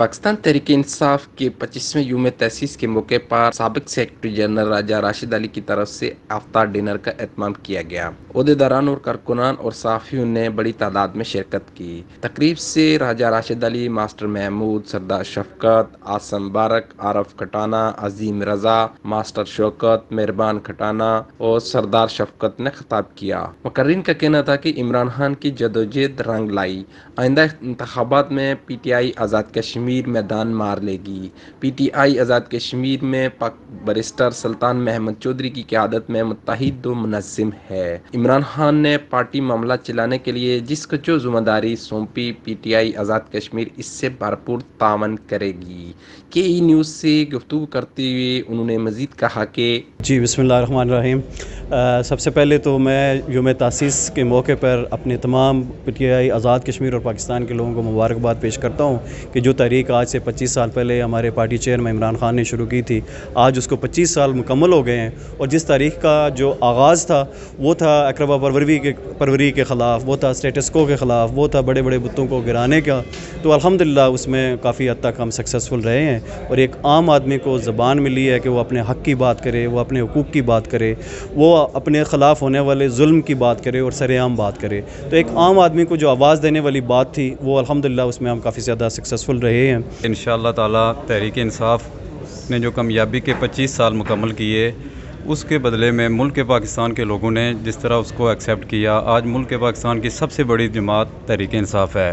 पाकिस्तान तहरीक इंसाफ के 25वें यूम तसीस के मौके पर साबिक सेक्रेटरी जनरल राजा राशिद अली की तरफ से अफ्तार डिनर का एहतमाम किया गया। ओहदेदारान और कारकुनान और सहाफ़ियों ने बड़ी तादाद में शिरकत की। तकरीब से राजा राशिद अली, मास्टर महमूद, सरदार शफकत, आसम बारक, आरफ खटाना, अजीम रजा, मास्टर शौकत, मेहरबान खटाना और सरदार शफकत ने खिताब किया। मुकर्रिन का कहना था कि इमरान खान की जदोजहद रंग लाई। आइंदा इंतखाबात में पीटीआई आज़ाद कश्मीर मैदान मार लेगी। पीटीआई आज़ाद कश्मीर में पाक बैरिस्टर सुल्तान महमूद चौधरी की क़यादत में मुत्तहिद व मुनज़्ज़िम है। इमरान खान ने पार्टी मामला चलाने के लिए जिसको जो ज़िम्मेदारी सौंपी, पीटीआई आज़ाद कश्मीर इससे भरपूर तावन करेगी। के न्यूज़ से गुफ्तगू करते हुए उन्होंने मज़ीद कहा कि जी बिस्मिल्लाहिर्रहमानिर्रहीम। सबसे पहले तो मैं यूम तासीस के मौके पर अपने तमाम पीटीआई आज़ाद कश्मीर और पाकिस्तान के लोगों को मुबारकबाद पेश करता हूँ कि जो तहरीक आज से 25 साल पहले हमारे पार्टी चेयरमैन इमरान खान ने शुरू की थी, आज उसको 25 साल मुकम्मल हो गए हैं। और जिस तारीख का जो आगाज़ था वो था अकरबा परवरी के ख़िलाफ़, वो था स्टेटस को के ख़िलाफ़, वो था बड़े बड़े बुतों को गिराने का। तो अल्हम्दुलिल्लाह उसमें काफ़ी हद तक हम सक्सेसफुल रहे हैं। और एक आम आदमी को ज़बान मिली है कि वो अपने हक़ की बात करे, वो अपने हुकूक़ की बात करे, वो अपने ख़िलाफ़ होने वाले जुल्म की बात करे और सरेआम बात करे। तो एक आम आदमी को जो आवाज़ देने वाली बात थी वो अल्हम्दुलिल्लाह उसमें हम काफ़ी ज़्यादा सक्सेसफुल रहे हैं। इंशाअल्लाह ताला तहरीक इंसाफ ने जो कामयाबी के 25 साल मुकम्मल किए, उसके बदले में मुल्क पाकिस्तान के लोगों ने जिस तरह उसको एक्सेप्ट किया, आज मुल्क पाकिस्तान की सबसे बड़ी जमात तहरीक इंसाफ है।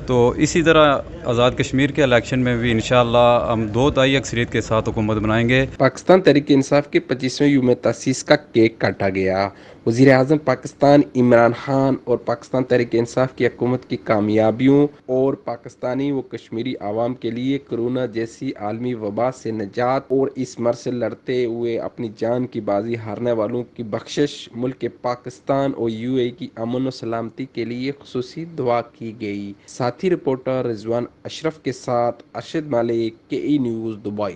तो इसी तरह आज़ाद कश्मीर के इलेक्शन में भी इंशाअल्लाह हम 2/3 अक्सरियत के साथ हुकूमत बनाएंगे। पाकिस्तान तहरीक इंसाफ के 25वें यूम तसीस का केक काटा गया। वज़ीर आज़म पाकिस्तान इमरान खान और पाकिस्तान तहरीक इंसाफ की हुकूमत की कामयाबियों और पाकिस्तानी व कश्मीरी आवाम के लिए कोरोना जैसी आलमी वबा से निजात और इस मर्ज से लड़ते हुए अपनी जान की बाजी हारने वालों की बख्शिश, मुल्क पाकिस्तान और यूएई की अमन व सलामती के लिए खुसूसी दुआ की गई। साथी रिपोर्टर रिजवान अशरफ के साथ अरशद मालिक, के न्यूज़ दुबई।